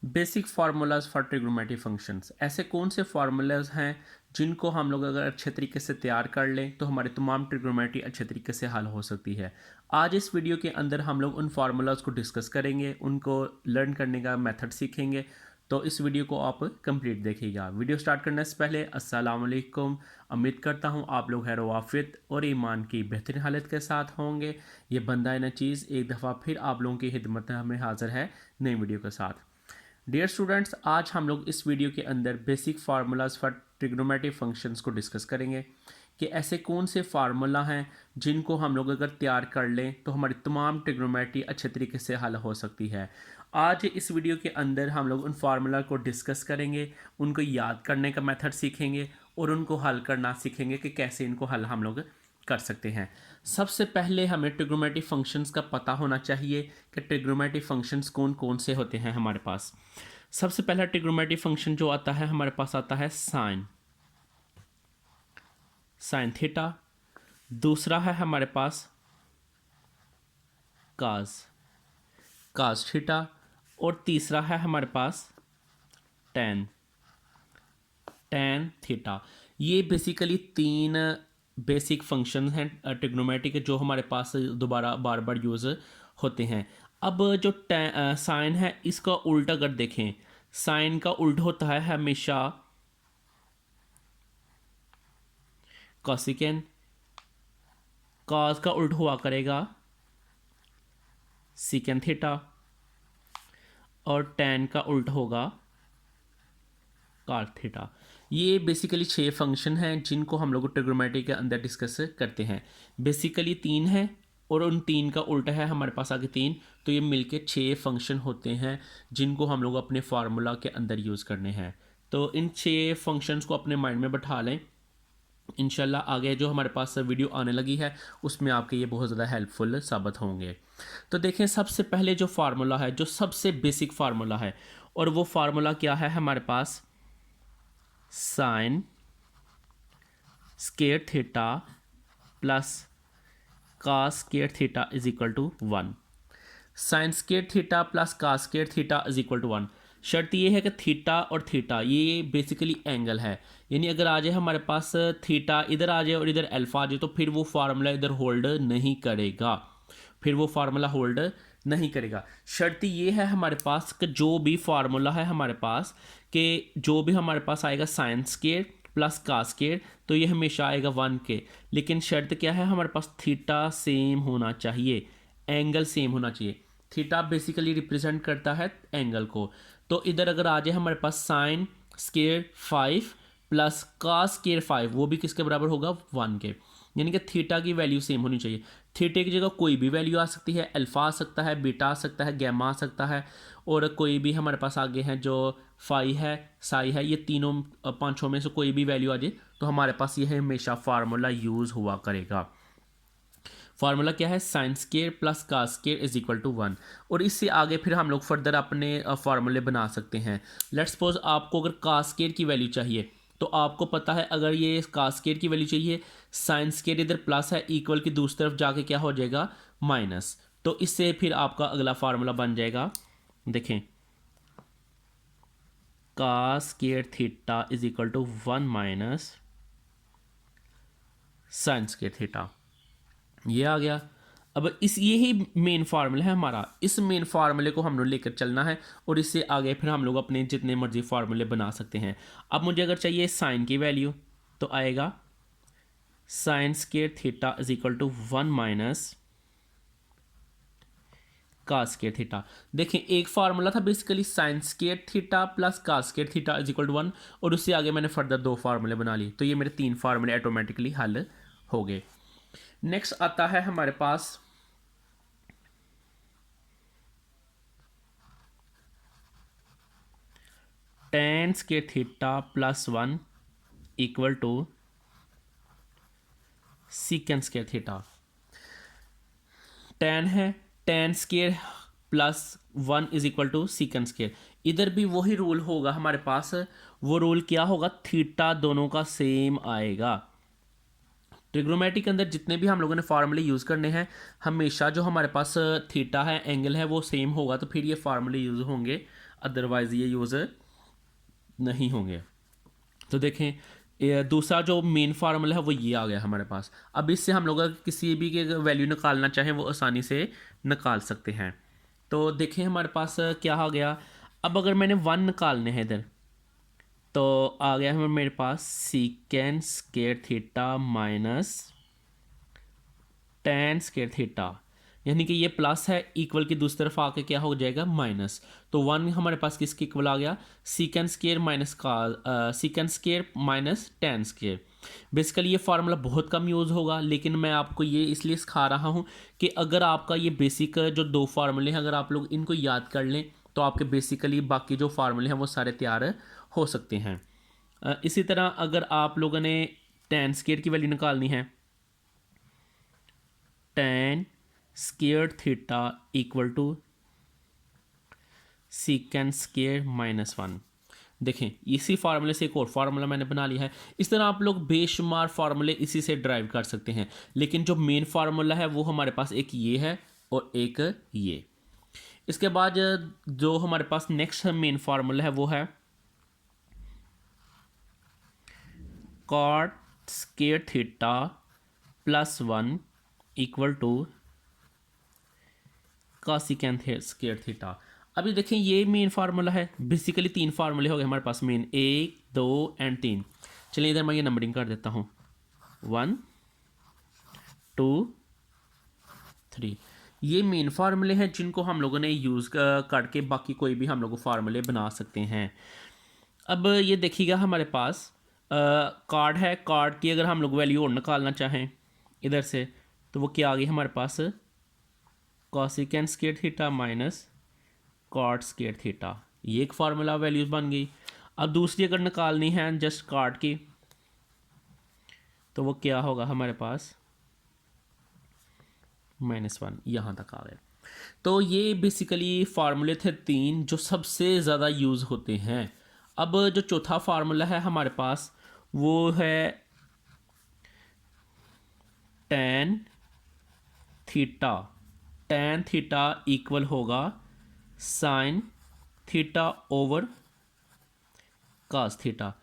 Basic formulas for trigonometry functions. ऐसे कौन से फार्मूलाज हैं जिनको हम लोग अगर अच्छे तरीके से तैयार कर लें तो हमारे तमाम ट्रिग्नोमेट्री अच्छे तरीके से हल हो सकती है। आज इस वीडियो के अंदर हम लोग उन फार्मूलाज को डिस्कस करेंगे, उनको लर्न करने का मेथड सीखेंगे। तो इस वीडियो को आप कंप्लीट देखिएगा। वीडियो स्टार्ट करने से पहले अस्सलाम वालेकुम। उम्मीद करता हूँ आप लोग खैर वाफियत और ईमान की बेहतरीन हालत के साथ होंगे। ये बंदा न चीज़ एक दफ़ा फिर आप लोगों की खिदमत में हाज़िर है नई वीडियो के साथ। डियर स्टूडेंट्स, आज हम लोग इस वीडियो के अंदर basic formulas for trigonometry functions को डिस्कस करेंगे कि ऐसे कौन से फार्मूला हैं जिनको हम लोग अगर तैयार कर लें तो हमारी तमाम ट्रिग्नोमेट्री अच्छे तरीके से हल हो सकती है। आज इस वीडियो के अंदर हम लोग उन फार्मूला को डिस्कस करेंगे, उनको याद करने का मेथड सीखेंगे और उनको हल करना सीखेंगे कि कैसे इनको हल हम लोग कर सकते हैं। सबसे पहले हमें ट्रिग्नोमेट्री फंक्शंस का पता होना चाहिए कि ट्रिग्नोमेट्री फंक्शंस कौन कौन से होते हैं हमारे पास। सबसे पहला ट्रिग्नोमेट्री फंक्शन जो आता है हमारे पास आता है साइन थीटा। दूसरा है हमारे पास काज थीटा। और तीसरा है हमारे पास टेन थीटा। ये बेसिकली तीन बेसिक फंक्शन हैं ट्रिग्नोमेट्री के जो हमारे पास दोबारा बार बार यूज़ होते हैं। अब जो साइन है इसका उल्टा अगर देखें, साइन का उल्टा होता है हमेशा कॉसिकेन, कॉस का उल्टा हुआ करेगा सीकेन थीटा और टेन का उल्टा होगा कॉट थीटा। ये बेसिकली 6 फंक्शन हैं जिनको हम लोग ट्रिग्नोमेट्री के अंदर डिस्कस करते हैं। बेसिकली 3 है और उन 3 का उल्टा है हमारे पास आगे 3, तो ये मिलके 6 फंक्शन होते हैं जिनको हम लोग अपने फार्मूला के अंदर यूज़ करने हैं। तो इन 6 फंक्शंस को अपने माइंड में बैठा लें। इंशाल्लाह आगे जो हमारे पास वीडियो आने लगी है उसमें आपके ये बहुत ज़्यादा हेल्पफुल साबित होंगे। तो देखें, सबसे पहले जो फार्मूला है, जो सबसे बेसिक फार्मूला है, और वो फार्मूला क्या है हमारे पास, sine square theta plus cos square theta is equal to 1। Sine square theta plus cos square theta is equal to 1। शर्त ये है कि थीटा और थीटा ये बेसिकली एंगल है, यानी अगर आ जाए हमारे पास थीटा इधर आ जाए और इधर अल्फा आ जाए तो फिर वो फार्मूला इधर होल्ड नहीं करेगा, शर्त ये है हमारे पास कि जो भी फार्मूला है हमारे पास कि जो भी हमारे पास आएगा sine square plus cos square तो ये हमेशा आएगा 1 के। लेकिन शर्त क्या है, हमारे पास थीटा सेम होना चाहिए, एंगल सेम होना चाहिए। थीटा बेसिकली रिप्रेजेंट करता है एंगल को। तो इधर अगर आ जाए हमारे पास sine square 5 plus cos square 5, वो भी किसके बराबर होगा, 1 के। यानी कि थीटा की वैल्यू सेम होनी चाहिए। थीटा की जगह कोई भी वैल्यू आ सकती है, अल्फा आ सकता है, बीटा आ सकता है, गैमा आ सकता है, और कोई भी हमारे पास आगे हैं जो फाई है, साई है, ये तीनों पांचों में से कोई भी वैल्यू आ जाए तो हमारे पास ये हमेशा फार्मूला यूज़ हुआ करेगा। फार्मूला क्या है, sine square plus cos square is equal to 1। और इससे आगे फिर हम लोग फर्दर अपने फार्मूले बना सकते हैं। लेट्स सपोज आपको अगर कास स्क्वायर की वैल्यू चाहिए तो आपको पता है अगर ये कास स्क्वायर की वैल्यू चाहिए, साइन स्क्वायर इधर प्लस है, इक्वल की दूसरी तरफ जाके क्या हो जाएगा, माइनस। तो इससे फिर आपका अगला फार्मूला बन जाएगा, देखें, cos square theta is equal to 1 minus sine square theta. ये आ गया। अब इस यही मेन फार्मूला है हमारा, इस मेन फार्मूले को हम लोग लेकर चलना है और इससे आगे फिर हम लोग अपने जितने मर्जी फार्मूले बना सकते हैं। अब मुझे अगर चाहिए साइन की वैल्यू तो आएगा sine square theta is equal to 1 minus cos square theta. देखें, एक फार्मूला था basically sine square theta plus cos square theta is equal to 1, और उससे आगे मैंने फर्दर 2 फार्मूले बना लिए, तो ये मेरे 3 फार्मूले ऑटोमेटिकली हल हो गए। नेक्स्ट आता है हमारे पास tan square theta plus 1 equal to secant square theta. Tan है, tan square plus 1 is equal to secant square. इधर भी वही रूल होगा हमारे पास, वो रूल क्या होगा, थीटा दोनों का सेम आएगा। ट्रिग्नोमेट्री के अंदर जितने भी हम लोगों ने फार्मूले यूज़ करने हैं, हमेशा जो हमारे पास थीटा है, एंगल है, वो सेम होगा, तो फिर ये फार्मूले यूज़ होंगे, अदरवाइज़ ये यूज़ नहीं होंगे। तो देखें, दूसरा जो मेन फार्मूला है वो ये आ गया हमारे पास। अब इससे हम लोग अगर किसी भी के वैल्यू निकालना चाहें वो आसानी से निकाल सकते हैं। तो देखें हमारे पास क्या आ गया। अब अगर मैंने 1 निकालने हैं इधर, तो आ गया है मेरे पास secant square theta minus tan square theta, यानी कि ये प्लस है, इक्वल की दूसरी तरफ आके क्या हो जाएगा माइनस। तो 1 हमारे पास किसके इक्वल आ गया, सीकेंड स्क्वायर माइनस का सीकेंड square minus tan square. Basically ये फार्मूला बहुत कम यूज़ होगा, लेकिन मैं आपको ये इसलिए सिखा रहा हूँ कि अगर आपका ये बेसिक जो 2 फार्मूले हैं, अगर आप लोग इनको याद कर लें तो आपके बेसिकली बाकी जो फार्मूले हैं वो सारे तैयार हो सकते हैं। इसी तरह अगर आप लोगों ने टेन स्क्वायर की वैल्यू निकालनी है, tan square theta equal to secant square minus 1। देखें, इसी फार्मूले से एक और फार्मूला मैंने बना लिया है। इस तरह आप लोग बेशुमार फार्मूले इसी से ड्राइव कर सकते हैं, लेकिन जो मेन फार्मूला है वो हमारे पास एक ये है और एक ये। इसके बाद जो हमारे पास नेक्स्ट मेन फार्मूला है वो है cot square theta plus 1 equal to cosecant square theta. अभी देखें, ये मेन फार्मूला है। बेसिकली 3 फार्मूले हो गए हमारे पास मेन, 1 2 एंड 3। चलिए इधर मैं ये नंबरिंग कर देता हूँ, 1 2 3। ये मेन फार्मूले हैं जिनको हम लोगों ने यूज़ करके बाकी कोई भी हम लोग फार्मूले बना सकते हैं। अब ये देखिएगा हमारे पास कार्ड है, कार्ड की अगर हम लोग वैल्यू और निकालना चाहें इधर से, तो वो क्या आ गई हमारे पास, cosecant square theta minus cot square theta. ये एक फार्मूला वैल्यूज बन गई। अब दूसरी अगर निकालनी है जस्ट कार्ड की, तो वो क्या होगा हमारे पास, -1। यहाँ तक आ गए। तो ये बेसिकली फार्मूले थे 3 जो सबसे ज़्यादा यूज़ होते हैं। अब जो चौथा फार्मूला है हमारे पास वो है tan theta. Tan theta equal होगा sine theta over cos theta.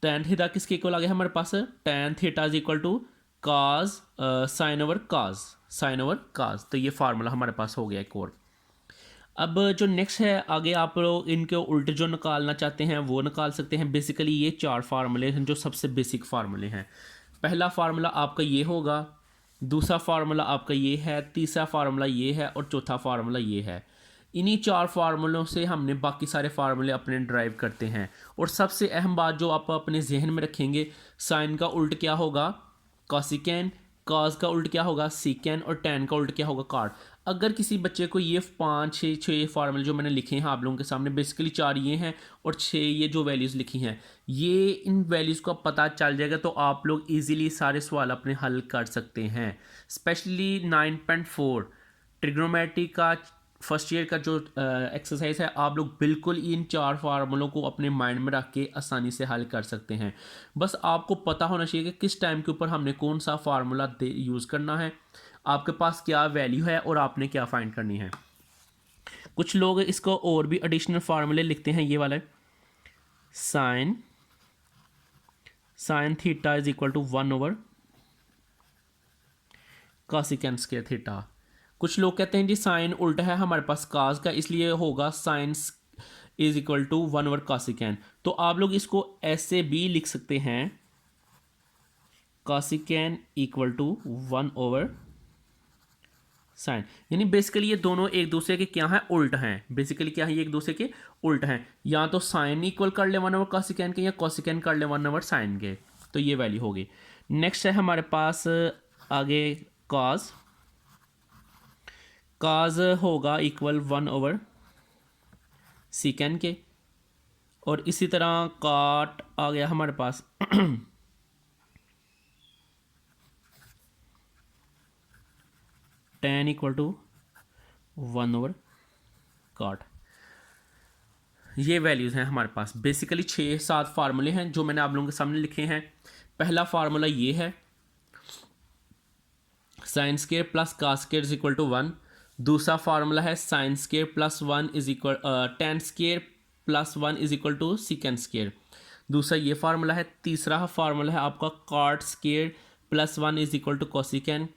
Tan theta किसके इक्वल आ गया हमारे पास, tan theta is equal to cos sine over cos, sine over cos. तो ये फार्मूला हमारे पास हो गया एक और। अब जो नेक्स्ट है आगे, आप लोग इनके उल्टे जो निकालना चाहते हैं वो निकाल सकते हैं। बेसिकली ये 4 फार्मूले हैं जो सबसे बेसिक फार्मूले हैं। पहला फार्मूला आपका ये होगा, दूसरा फार्मूला आपका ये है, तीसरा फार्मूला ये है और चौथा फार्मूला ये है। इन्हीं 4 फार्मूलों से हमने बाकी सारे फार्मूले अपने ड्राइव करते हैं। और सबसे अहम बात जो आप अपने जहन में रखेंगे, साइन का उल्ट क्या होगा कॉसिकेन, कॉस का उल्ट क्या होगा सीकेन और टेन का उल्ट क्या होगा कॉट। अगर किसी बच्चे को ये 5 6 फार्मूले जो मैंने लिखे हैं आप लोगों के सामने, बेसिकली 4 ये हैं और 6 ये जो वैल्यूज़ लिखी हैं, ये इन वैल्यूज़ को पता चल जाएगा तो आप लोग इजीली सारे सवाल अपने हल कर सकते हैं। स्पेशली 9.4 ट्रिग्नोमेट्री का फर्स्ट ईयर का जो एक्सरसाइज है, आप लोग बिल्कुल इन 4 फार्मूलों को अपने माइंड में रख के आसानी से हल कर सकते हैं। बस आपको पता होना चाहिए कि किस टाइम के ऊपर हमने कौन सा फार्मूला यूज़ करना है, आपके पास क्या वैल्यू है और आपने क्या फाइंड करनी है। कुछ लोग इसको और भी एडिशनल फार्मूले लिखते हैं, ये वाला sine theta is equal to 1 over cosecant square theta. कुछ लोग कहते हैं जी साइन उल्टा है हमारे पास काज का, इसलिए होगा sine is equal to 1 over cosecant. तो आप लोग इसको ऐसे भी लिख सकते हैं, cosecant equal to 1 over sine. यानी बेसिकली ये दोनों एक दूसरे के क्या हैं, उल्ट हैं। बेसिकली क्या है, ये एक दूसरे के उल्ट हैं। या तो साइन इक्वल कर ले 1 ओवर कॉसिकेंड के, या कॉसिकेंड कर ले 1 ओवर साइन के। तो ये वैल्यू होगी। नेक्स्ट है हमारे पास आगे कॉज। काज होगा इक्वल 1 ओवर सीकेंड के। और इसी तरह काट आ गया हमारे पास टेन इक्वल टू 1 ओवर काट। ये वैल्यूज़ हैं हमारे पास। बेसिकली 6 7 फार्मूले हैं जो मैंने आप लोगों के सामने लिखे हैं। पहला फार्मूला ये है, sine square plus cos square is equal to 1। दूसरा फार्मूला है sine square plus 1 is equal tan square plus 1 is equal to secant square. दूसरा ये फार्मूला है। तीसरा फार्मूला है आपका cot square plus 1 is equal to cosecant.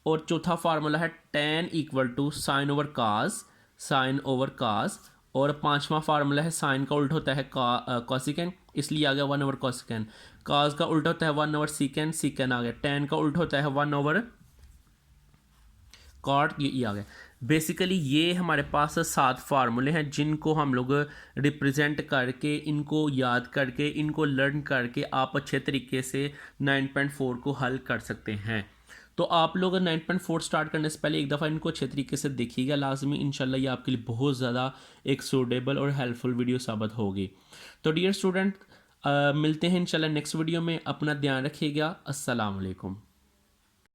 और चौथा फार्मूला है tan equal to sine over cos, sine over cos. और पांचवा फार्मूला है साइन का उल्टा होता है कॉसिकेंड, इसलिए आ गया 1 ओवर कॉसिकेंड। कास का उल्टा होता है 1 ओवर सीकेंड, सीकेंड आ गया। टेन का उल्टा होता है 1 ओवर कॉट, ये आ गया। बेसिकली ये हमारे पास 7 फार्मूले हैं जिनको हम लोग रिप्रेजेंट करके, इनको याद करके, इनको लर्न करके आप अच्छे तरीके से 9.4 को हल कर सकते हैं। तो आप लोग 9.4 स्टार्ट करने से पहले एक दफ़ा इनको अच्छे तरीके से देखिएगा लाजमी। इंशाल्लाह ये आपके लिए बहुत ज़्यादा एक सूटेबल और हेल्पफुल वीडियो साबित होगी। तो डियर स्टूडेंट, मिलते हैं इंशाल्लाह नेक्स्ट वीडियो में। अपना ध्यान रखिएगा। अस्सलाम वालेकुम।